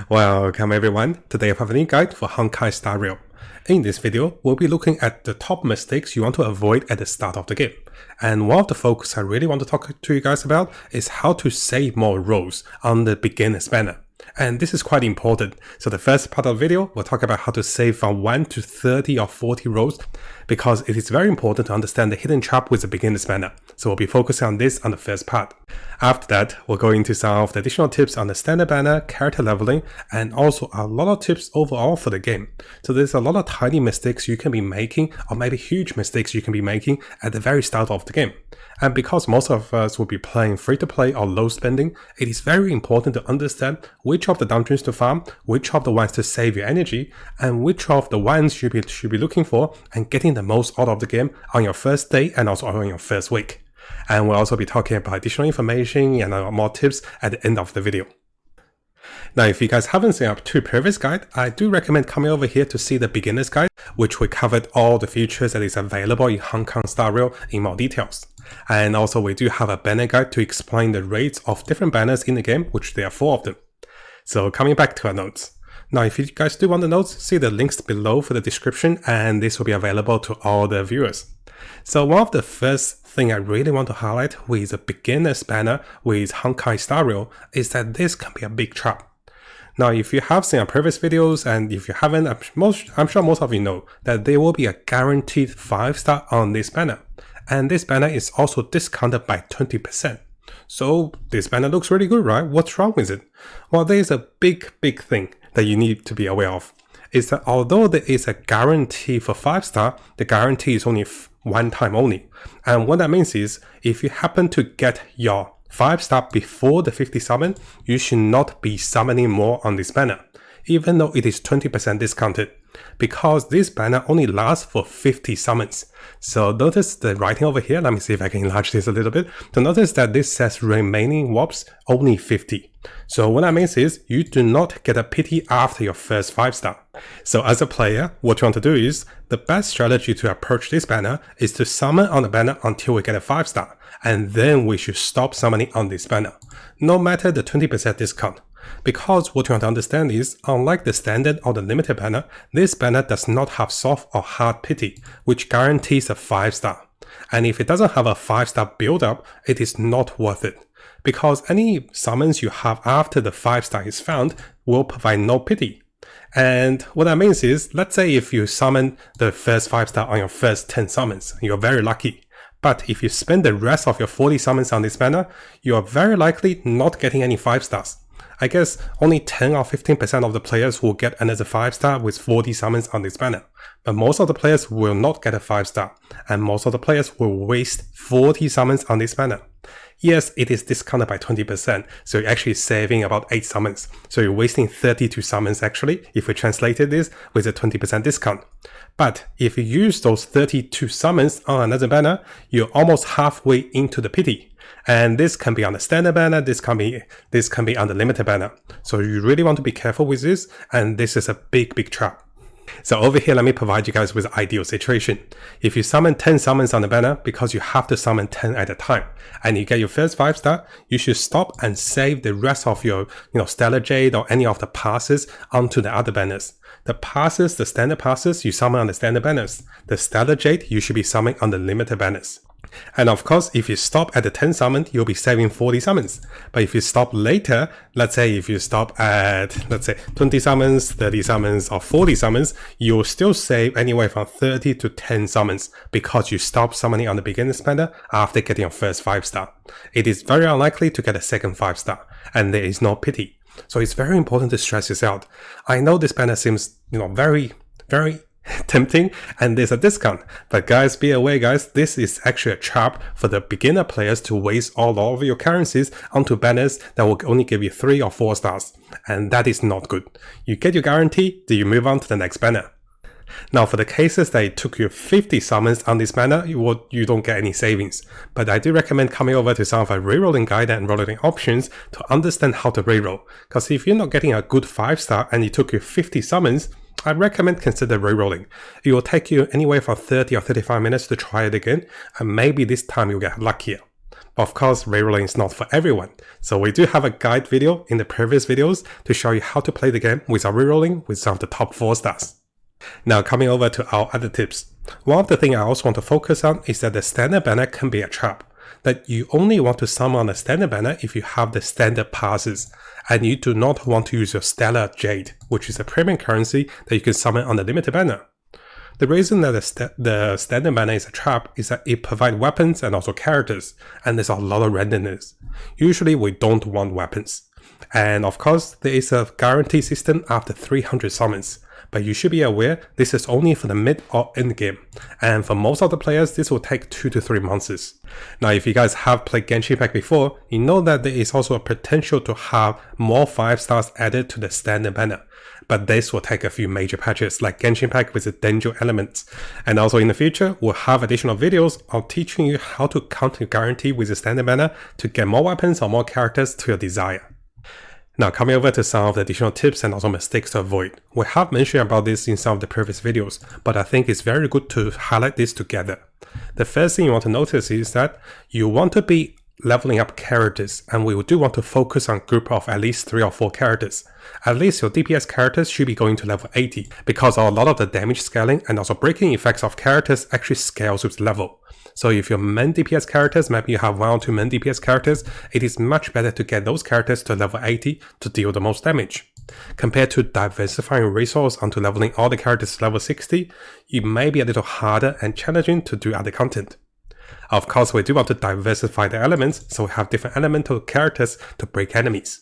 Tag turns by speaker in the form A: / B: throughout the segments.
A: Welcome everyone, today I have a new guide for Honkai Star Rail. In this video, we'll be looking at the top mistakes you want to avoid at the start of the game. And one of the focus I really want to talk to you guys about is how to save more rolls on the beginner's banner. And this is quite important. So the first part of the video, we'll talk about how to save from 1 to 30 or 40 rolls, because it is very important to understand the hidden trap with the beginner's banner. So we'll be focusing on this on the first part. After that, we'll go into some of the additional tips on the standard banner, character leveling, and also a lot of tips overall for the game. So there's a lot of tiny mistakes you can be making, or maybe huge mistakes you can be making at the very start of the game. And because most of us will be playing free-to-play or low spending, it is very important to understand which of the dungeons to farm, which of the ones to save your energy, and which of the ones you should be looking for and getting the most out of the game on your first day and also on your first week. And we'll also be talking about additional information and more tips at the end of the video. Now, if you guys haven't seen our two previous guides, I do recommend coming over here to see the beginner's guide, which we covered all the features that is available in Honkai Star Rail in more details. And also we do have a banner guide to explain the rates of different banners in the game, which there are 4 of them. So coming back to our notes. Now, if you guys do want the notes, see the links below for the description, and this will be available to all the viewers. So one of the first thing I really want to highlight with a beginner's banner with Honkai Star Rail is that this can be a big trap. Now, if you have seen our previous videos, and if you haven't, I'm sure most of you know that there will be a guaranteed 5-star on this banner. And this banner is also discounted by 20%. So this banner looks really good, right? What's wrong with it? Well, there is a big thing that you need to be aware of. Is that although there is a guarantee for 5-star, the guarantee is only one time only. And what that means is, if you happen to get your 5-star before the 50 summon, you should not be summoning more on this banner, even though it is 20% discounted, because this banner only lasts for 50 summons. So notice the writing over here. Let me see if I can enlarge this a little bit. So notice that this says remaining warps only 50. So what that means is you do not get a pity after your first 5-star. So as a player, what you want to do is, the best strategy to approach this banner is to summon on the banner until we get a 5-star. And then we should stop summoning on this banner, no matter the 20% discount. Because what you want to understand is, unlike the standard or the limited banner, this banner does not have soft or hard pity, which guarantees a 5-star. And if it doesn't have a 5-star build up, it is not worth it. Because any summons you have after the 5-star is found will provide no pity. And what that means is, let's say if you summon the first 5-star on your first 10 summons, you're very lucky. But if you spend the rest of your 40 summons on this banner, you are very likely not getting any 5-stars. I guess only 10 or 15% of the players will get another 5-star with 40 summons on this banner. But most of the players will not get a 5-star, and most of the players will waste 40 summons on this banner. Yes, it is discounted by 20%, so you're actually saving about 8 summons. So you're wasting 32 summons actually, if we translated this with a 20% discount. But if you use those 32 summons on another banner, you're almost halfway into the pity. And this can be on the standard banner, this can be on the limited banner. So you really want to be careful with this, and this is a big trap. So over here, let me provide you guys with an ideal situation. If you summon 10 summons on the banner, because you have to summon 10 at a time, and you get your first 5-star, you should stop and save the rest of your Stellar Jade or any of the passes onto the other banners. The passes, the standard passes, you summon on the standard banners. The Stellar Jade, you should be summoning on the limited banners. And of course, if you stop at the 10 summon, you'll be saving 40 summons. But if you stop later, let's say if you stop at, 20 summons, 30 summons, or 40 summons, you'll still save anywhere from 30 to 10 summons, because you stop summoning on the beginner's banner after getting your first 5-star. It is very unlikely to get a second 5-star, and there is no pity. So it's very important to stress this out. I know this banner seems, very tempting, and there's a discount, but guys, be aware guys, this is actually a trap for the beginner players to waste all of your currencies onto banners that will only give you 3 or 4 stars, and that is not good. You get your guarantee, then you move on to the next banner. Now, for the cases that it took you 50 summons on this banner, you don't get any savings. But I do recommend coming over to some of our rerolling guide and rerolling options to understand how to reroll. Because if you're not getting a good 5-star and it took you 50 summons, I recommend consider rerolling. It will take you anywhere from 30 or 35 minutes to try it again, and maybe this time you'll get luckier. Of course, rerolling is not for everyone, so we do have a guide video in the previous videos to show you how to play the game without rerolling with some of the top 4 stars. Now coming over to our other tips. One of the things I also want to focus on is that the standard banner can be a trap. That you only want to summon on a standard banner if you have the standard passes, and you do not want to use your Stellar Jade, which is a premium currency that you can summon on the limited banner. The reason that the standard banner is a trap is that it provides weapons and also characters, and there's a lot of randomness. Usually we don't want weapons. And of course, there is a guarantee system after 300 summons, but you should be aware this is only for the mid or end game, and for most of the players this will take 2 to 3 months. Now if you guys have played Genshin Impact before, you know that there is also a potential to have more 5 stars added to the standard banner, but this will take a few major patches like Genshin Impact with the danger elements, and also in the future we'll have additional videos on teaching you how to counter guarantee with the standard banner to get more weapons or more characters to your desire. Now coming over to some of the additional tips and also mistakes to avoid. We have mentioned about this in some of the previous videos, but I think it's very good to highlight this together. The first thing you want to notice is that you want to be leveling up characters, and we do want to focus on a group of at least 3 or 4 characters. At least your DPS characters should be going to level 80, because a lot of the damage scaling and also breaking effects of characters actually scales with level. So if your main DPS characters, maybe you have 1 or 2 main DPS characters, it is much better to get those characters to level 80 to deal the most damage. Compared to diversifying resource onto leveling all the characters to level 60, it may be a little harder and challenging to do other content. Of course, we do want to diversify the elements, so we have different elemental characters to break enemies.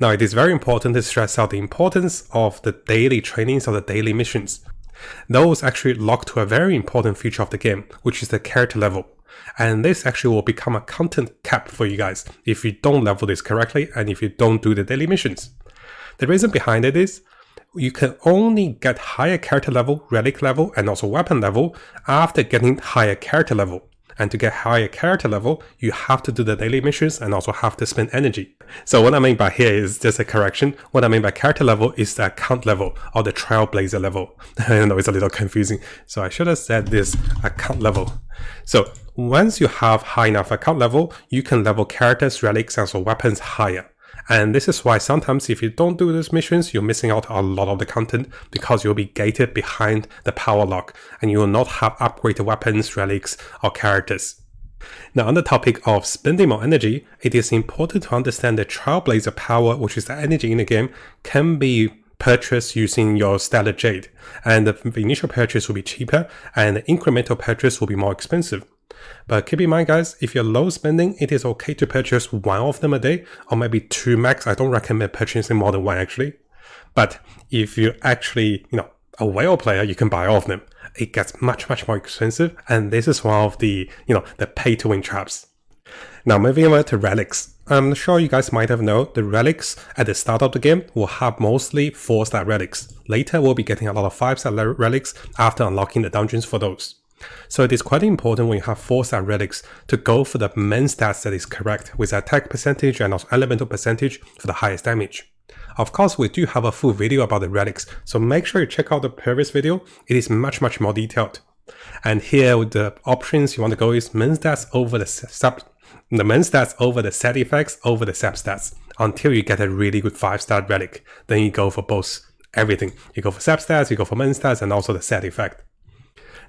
A: Now it is very important to stress out the importance of the daily trainings or the daily missions. Those actually lock to a very important feature of the game, which is the character level. And this actually will become a content cap for you guys if you don't level this correctly and if you don't do the daily missions. The reason behind it is you can only get higher character level, relic level, and also weapon level after getting higher character level. And to get higher character level, you have to do the daily missions and also have to spend energy. So what I mean by here is just a correction. What I mean by character level is the account level or the Trailblazer level. I know it's a little confusing, so I should have said this account level. So once you have high enough account level, you can level characters, relics, and also weapons higher. And this is why sometimes if you don't do these missions, you're missing out on a lot of the content because you'll be gated behind the power lock and you will not have upgraded weapons, relics, or characters. Now on the topic of spending more energy, it is important to understand the Trailblazer power, which is the energy in the game, can be purchased using your Stellar Jade. And the initial purchase will be cheaper and the incremental purchase will be more expensive. But keep in mind guys, if you're low spending, it is okay to purchase 1 of them a day or maybe 2 max. I don't recommend purchasing more than 1 actually. But if you're actually, a whale player, you can buy all of them. It gets much more expensive, and this is one of the, the pay to win traps. Now moving over to relics. I'm sure you guys might have known the relics at the start of the game will have mostly 4-star relics. Later we'll be getting a lot of 5-star relics after unlocking the dungeons for those. So it is quite important when you have 4-star relics to go for the main stats that is correct with attack percentage and also elemental percentage for the highest damage. Of course, we do have a full video about the relics, so make sure you check out the previous video. It is much more detailed. And here with the options you want to go is main stats over the main stats over the set effects over the sub stats until you get a really good 5-star relic. Then you go for both everything. You go for sub stats, you go for main stats, and also the set effect.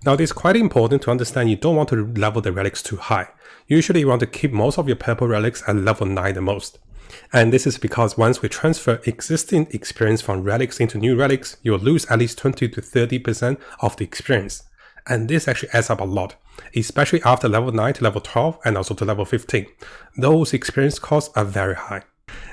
A: Now it is quite important to understand you don't want to level the relics too high. Usually you want to keep most of your purple relics at level 9 the most. And this is because once we transfer existing experience from relics into new relics, you'll lose at least 20 to 30% of the experience. And this actually adds up a lot, especially after level 9 to level 12 and also to level 15. Those experience costs are very high.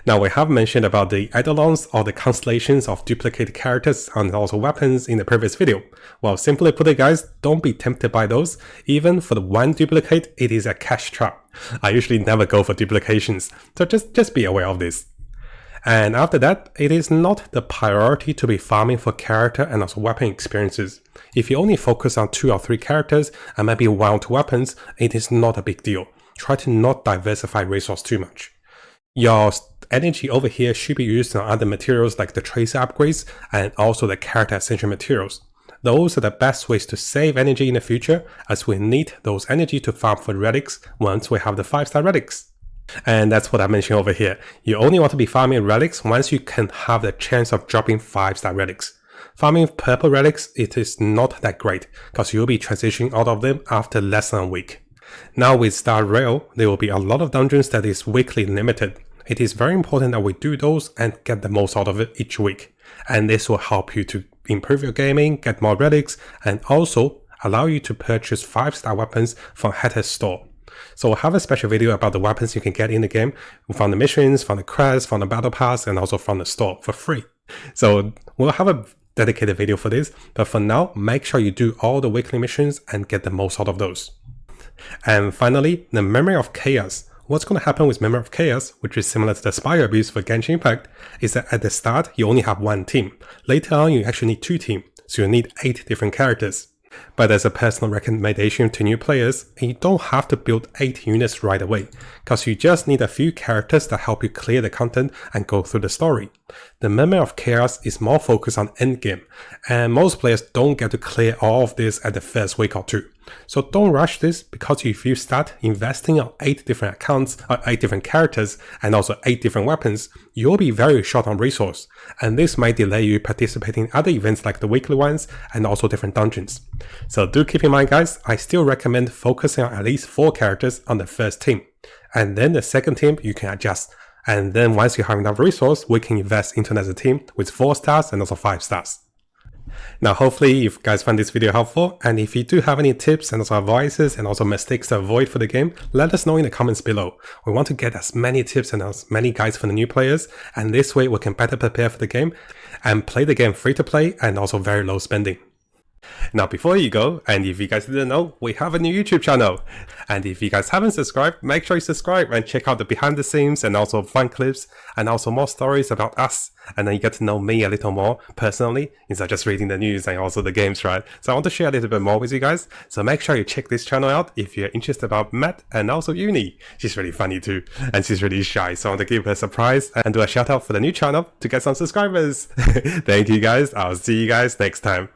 A: Now we have mentioned about the eidolons or the constellations of duplicate characters and also weapons in the previous video. Well, simply put it guys, don't be tempted by those. Even for the 1 duplicate, it is a cash trap. I usually never go for duplications, so just be aware of this. And after that, it is not the priority to be farming for character and also weapon experiences. If you only focus on 2 or 3 characters and maybe 1 or 2 weapons, it is not a big deal. Try to not diversify resource too much. Your energy over here should be used on other materials like the tracer upgrades and also the character essential materials. those are the best ways to save energy in the future, as we need those energy to farm for relics once we have the 5-star relics. And that's what I mentioned over here. You only want to be farming relics once you can have the chance of dropping 5-star relics. Farming purple relics, it is not that great, because you'll be transitioning out of them after less than a week. Now with Star Rail, there will be a lot of dungeons that is weekly limited. It is very important that we do those and get the most out of it each week. And this will help you to improve your gaming, get more relics, and also allow you to purchase 5-star weapons from Hatter's store. So we'll have a special video about the weapons you can get in the game from the missions, from the quests, from the battle pass, and also from the store for free. So we'll have a dedicated video for this, but for now, make sure you do all the weekly missions and get the most out of those. And finally, the Memory of Chaos. What's going to happen with Memory of Chaos, which is similar to the Spire Abuse for Genshin Impact, is that at the start, you only have one team. Later on, you actually need 2 teams, so you need 8 different characters. But as a personal recommendation to new players, you don't have to build 8 units right away, because you just need a few characters that help you clear the content and go through the story. The Memory of Chaos is more focused on endgame, and most players don't get to clear all of this at the first week or 2. So don't rush this, because if you start investing on 8 different accounts, or 8 different characters, and also 8 different weapons, you'll be very short on resource, and this might delay you participating in other events like the weekly ones and also different dungeons. So do keep in mind guys, I still recommend focusing on at least 4 characters on the first team, and then the second team you can adjust. And then once you have enough resource, we can invest into another team with 4 stars and also 5 stars. Now hopefully you guys found this video helpful, and if you do have any tips and also advices and also mistakes to avoid for the game, let us know in the comments below. We want to get as many tips and as many guides for the new players, and this way we can better prepare for the game and play the game free to play and also very low spending. Now before you go, and if you guys didn't know, we have a new YouTube channel, and if you guys haven't subscribed, make sure you subscribe and check out the behind the scenes and also fun clips and also more stories about us, and then you get to know me a little more personally instead of just reading the news and also the games, right? So I want to share a little bit more with you guys, so make sure you check this channel out if you're interested about Matt and also Uni. She's really funny too, and she's really shy, so I want to give her a surprise and do a shout out for the new channel to get some subscribers. Thank you guys, I'll see you guys next time.